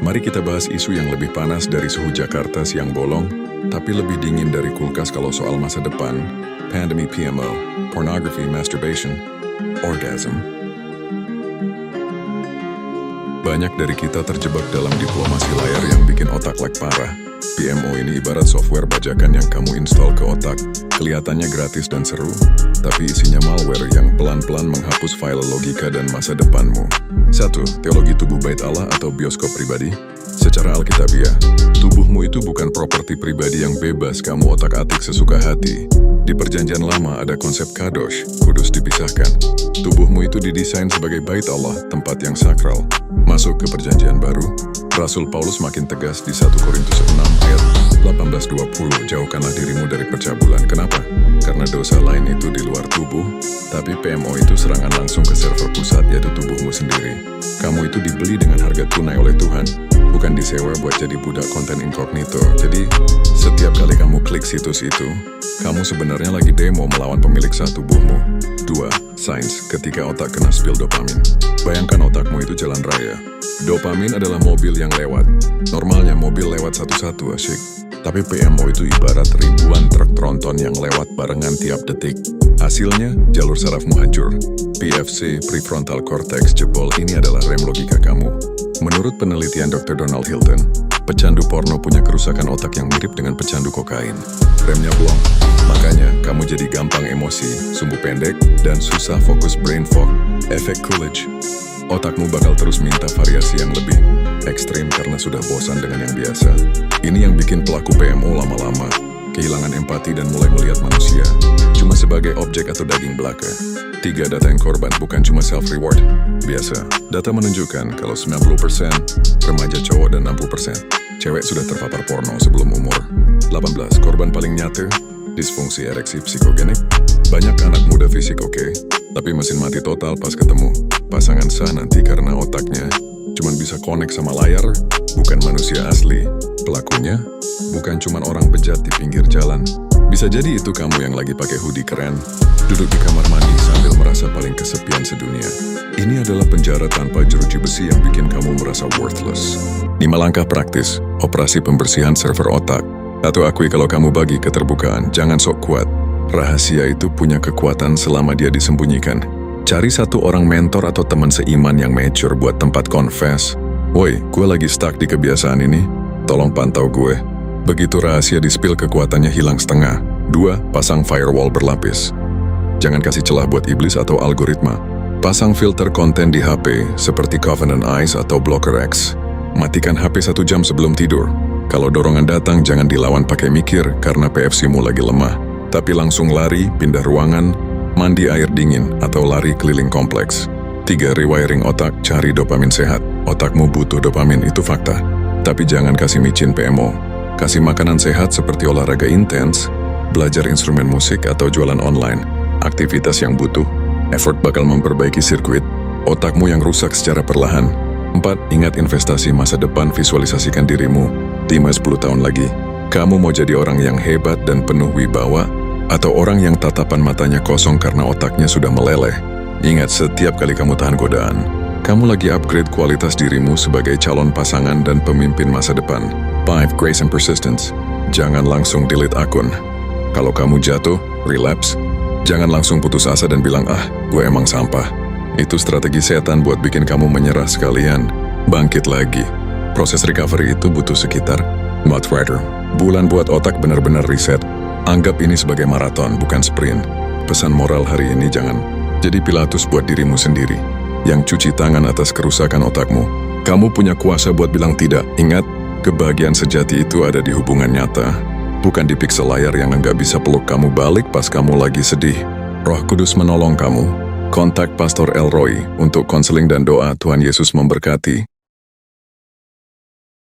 Mari kita bahas isu yang lebih panas dari suhu Jakarta siang bolong, tapi lebih dingin dari kulkas kalau soal masa depan, pandemi PMO, pornography, masturbation, orgasm. Banyak dari kita terjebak dalam diplomasi layar yang bikin otak lag parah. PMO ini ibarat software bajakan yang kamu install ke otak. Kelihatannya gratis dan seru, tapi isinya malware yang pelan-pelan menghapus file logika dan masa depanmu. 1. Teologi tubuh bait Allah atau bioskop pribadi. Secara alkitabiah, tubuhmu itu bukan properti pribadi yang bebas kamu otak-atik sesuka hati. Di perjanjian lama ada konsep kadosh, kudus dipisahkan. Tubuhmu itu didesain sebagai bait Allah, tempat yang sakral. Masuk ke perjanjian baru, Rasul Paulus makin tegas di 1 Korintus 6 ayat 18-20, jauhkanlah dirimu dari percabulan. Kenapa? Karena dosa lain itu di luar tubuh, tapi PMO itu serangan langsung ke server pusat, yaitu tubuhmu sendiri. Kamu itu dibeli dengan harga tunai oleh Tuhan, bukan disewa buat jadi budak konten incognito. Jadi, setiap kali kamu klik situs itu, kamu sebenarnya lagi demo melawan pemilik sah tubuhmu. 2. Sains, ketika otak kena spill dopamin. Bayangkan otakmu itu jalan raya. Dopamin adalah mobil yang lewat. Normalnya mobil lewat satu-satu asyik. Tapi PMO itu ibarat ribuan truk tronton yang lewat barengan tiap detik. Hasilnya, jalur sarafmu hancur. PFC, prefrontal cortex, jebol. Ini adalah rem logika kamu. Menurut penelitian Dr. Donald Hilton, pecandu porno punya kerusakan otak yang mirip dengan pecandu kokain. Remnya blong. Makanya, kamu jadi gampang emosi, sumbu pendek, dan susah fokus brain fog. Efek Coolidge. Otakmu bakal terus minta variasi yang lebih ekstrim karena sudah bosan dengan yang biasa. Ini yang bikin pelaku PMO lama-lama kehilangan empati dan mulai melihat manusia cuma sebagai objek atau daging belaka. 3. Data yang korban, bukan cuma self-reward. Biasa, data menunjukkan kalau 90% remaja cowok dan 60% cewek sudah terpapar porno sebelum umur 18. Korban paling nyata, disfungsi ereksi psikogenik. Banyak anak muda fisik oke, tapi mesin mati total pas ketemu pasangan sah nanti karena otaknya cuman bisa connect sama layar, bukan manusia asli. Pelakunya bukan cuman orang bejat di pinggir jalan. Bisa jadi itu kamu yang lagi pakai hoodie keren, duduk di kamar mandi sambil merasa paling kesepian sedunia. Ini adalah penjara tanpa jeruji besi yang bikin kamu merasa worthless. 5 langkah praktis, operasi pembersihan server otak. Atau akui kalau kamu bagi keterbukaan, jangan sok kuat. Rahasia itu punya kekuatan selama dia disembunyikan. Cari satu orang mentor atau teman seiman yang mature buat tempat confess. Woi, gue lagi stuck di kebiasaan ini, tolong pantau gue. Begitu rahasia di-spill, kekuatannya hilang setengah. 2. Pasang firewall berlapis. Jangan kasih celah buat iblis atau algoritma. Pasang filter konten di HP seperti Covenant Eyes atau Blocker X. Matikan HP 1 jam sebelum tidur. Kalau dorongan datang, jangan dilawan pakai mikir karena PFC-mu lagi lemah. Tapi langsung lari, pindah ruangan, mandi air dingin, atau lari keliling kompleks. 3. Rewiring otak, cari dopamin sehat. Otakmu butuh dopamin, itu fakta. Tapi jangan kasih micin PMO. Kasih makanan sehat seperti olahraga intens, belajar instrumen musik, atau jualan online. Aktivitas yang butuh effort bakal memperbaiki sirkuit otakmu yang rusak secara perlahan. 4. Ingat investasi masa depan, visualisasikan dirimu 5-10 tahun lagi. Kamu mau jadi orang yang hebat dan penuh wibawa, atau orang yang tatapan matanya kosong karena otaknya sudah meleleh? Ingat, setiap kali kamu tahan godaan, kamu lagi upgrade kualitas dirimu sebagai calon pasangan dan pemimpin masa depan. 5. Grace and persistence. Jangan langsung delete akun. Kalau kamu jatuh, relapse, jangan langsung putus asa dan bilang, gue emang sampah. Itu strategi setan buat bikin kamu menyerah sekalian. Bangkit lagi. Proses recovery itu butuh sekitar bulan buat otak benar-benar reset. Anggap ini sebagai maraton, bukan sprint. Pesan moral hari ini, jangan jadi Pilatus buat dirimu sendiri yang cuci tangan atas kerusakan otakmu. Kamu punya kuasa buat bilang tidak. Ingat, kebahagiaan sejati itu ada di hubungan nyata, bukan di piksel layar yang nggak bisa peluk kamu balik pas kamu lagi sedih. Roh Kudus menolong kamu. Kontak Pastor Elroy untuk konseling dan doa. Tuhan Yesus memberkati.